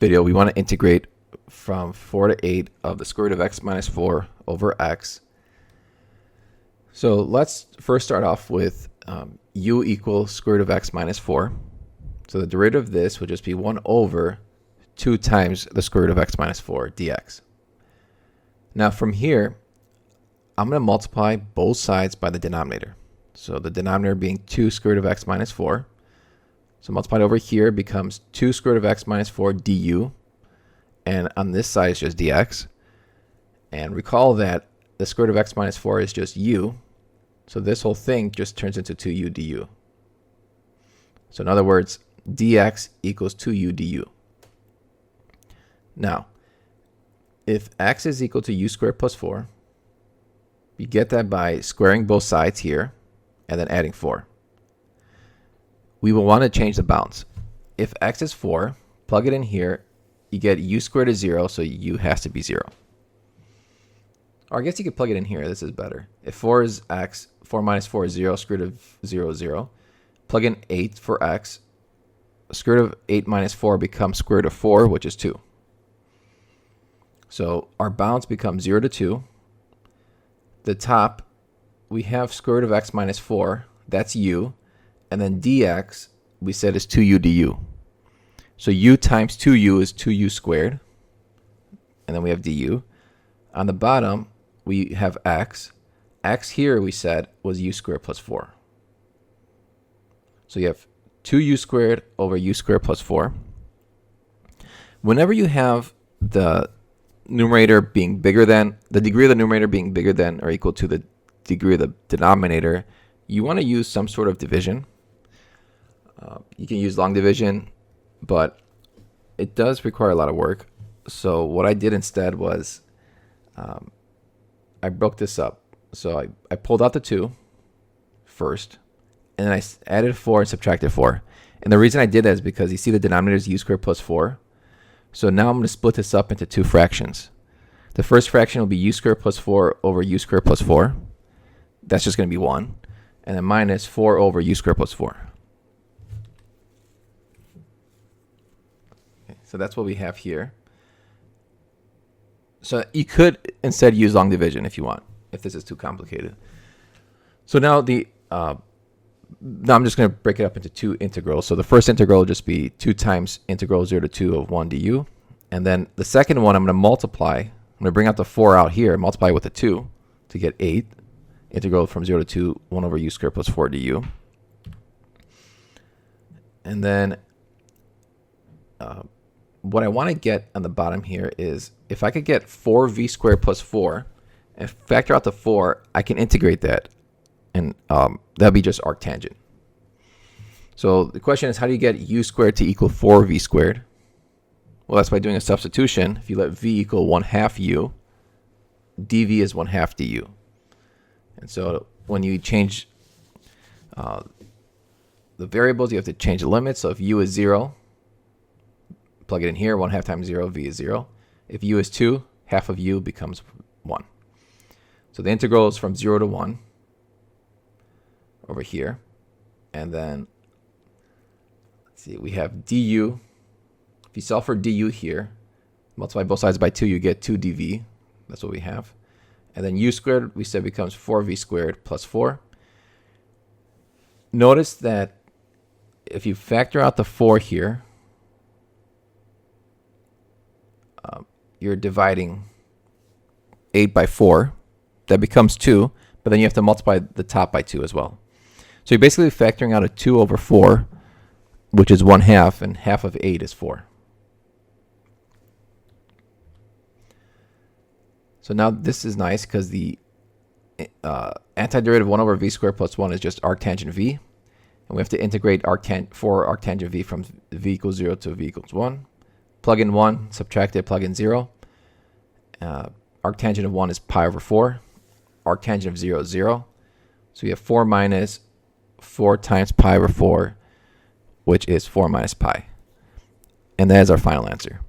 video, we want to integrate from 4 to 8 of the square root of x minus 4 over x. So let's first start off with u equals square root of x minus 4. So the derivative of this would just be 1 over 2 times the square root of x minus 4 dx. Now from here, I'm going to multiply both sides by the denominator. So the denominator being 2 square root of x minus 4. So multiplied over here becomes 2 square root of x minus 4 du. And on this side is just dx. And recall that the square root of x minus 4 is just u. So this whole thing just turns into 2u du. So in other words, dx equals 2u du. Now, if x is equal to u squared plus 4, you get that by squaring both sides here and then adding 4. We will want to change the bounds. If x is 4, plug it in here, you get u squared is 0, so u has to be 0. Or I guess you could plug it in here. This is better. If 4 is x, 4 minus 4 is 0, square root of 0 is 0. Plug in 8 for x. Square root of 8 minus 4 becomes square root of 4, which is 2. So our bounds become 0 to 2. The top, we have square root of x minus 4. That's u. And then dx, we said is 2u du. So u times 2u is 2u squared. And then we have du. On the bottom, we have x. X here, we said, was u squared plus 4. So you have 2u squared over u squared plus 4. Whenever you have the numerator being bigger than, the degree of the numerator being bigger than or equal to the degree of the denominator, you want to use some sort of division. You can use long division, but it does require a lot of work. So what I did instead was I broke this up. So I pulled out the 2 first, and then I added 4 and subtracted 4. And the reason I did that is because you see the denominator is u squared plus 4. So now I'm going to split this up into 2 fractions. The first fraction will be u squared plus 4 over u squared plus 4. That's just going to be 1. And then minus 4 over u squared plus 4. Okay, so that's what we have here. So you could instead use long division if you want, if this is too complicated. So now now I'm just going to break it up into 2 integrals. So the first integral will just be 2 times integral 0 to 2 of 1 du. And then the second one I'm going to multiply. I'm going to bring out the 4 out here, multiply with the 2 to get 8. Integral from 0 to 2, 1 over u squared plus 4 du. And then what I want to get on the bottom here is if I could get 4v squared plus 4 and factor out the 4, I can integrate that. And that'll be just arctangent. So the question is, how do you get u squared to equal 4v squared? Well, that's by doing a substitution. If you let v equal 1/2 u, dv is 1/2 du. And so when you change the variables, you have to change the limits. So if u is 0, plug it in here, 1/2 times 0, v is 0. If u is 2, half of u becomes 1. So the integral is from 0 to 1 over here. And then, let's see, we have du. If you solve for du here, multiply both sides by 2, you get 2 dv. That's what we have. And then u squared, we said, becomes 4v squared plus 4. Notice that if you factor out the 4 here, you're dividing 8 by 4. That becomes 2, but then you have to multiply the top by 2 as well. So you're basically factoring out a 2 over 4, which is 1/2, and half of 8 is 4. So now this is nice because the antiderivative 1 over v squared plus 1 is just arctangent v. And we have to integrate for arctangent v from v equals 0 to v equals 1. Plug in 1, subtract it, plug in 0. Arctangent of 1 is pi over 4. Arctangent of 0 is 0. So we have 4 minus 4 times pi over 4, which is 4 minus pi. And that is our final answer.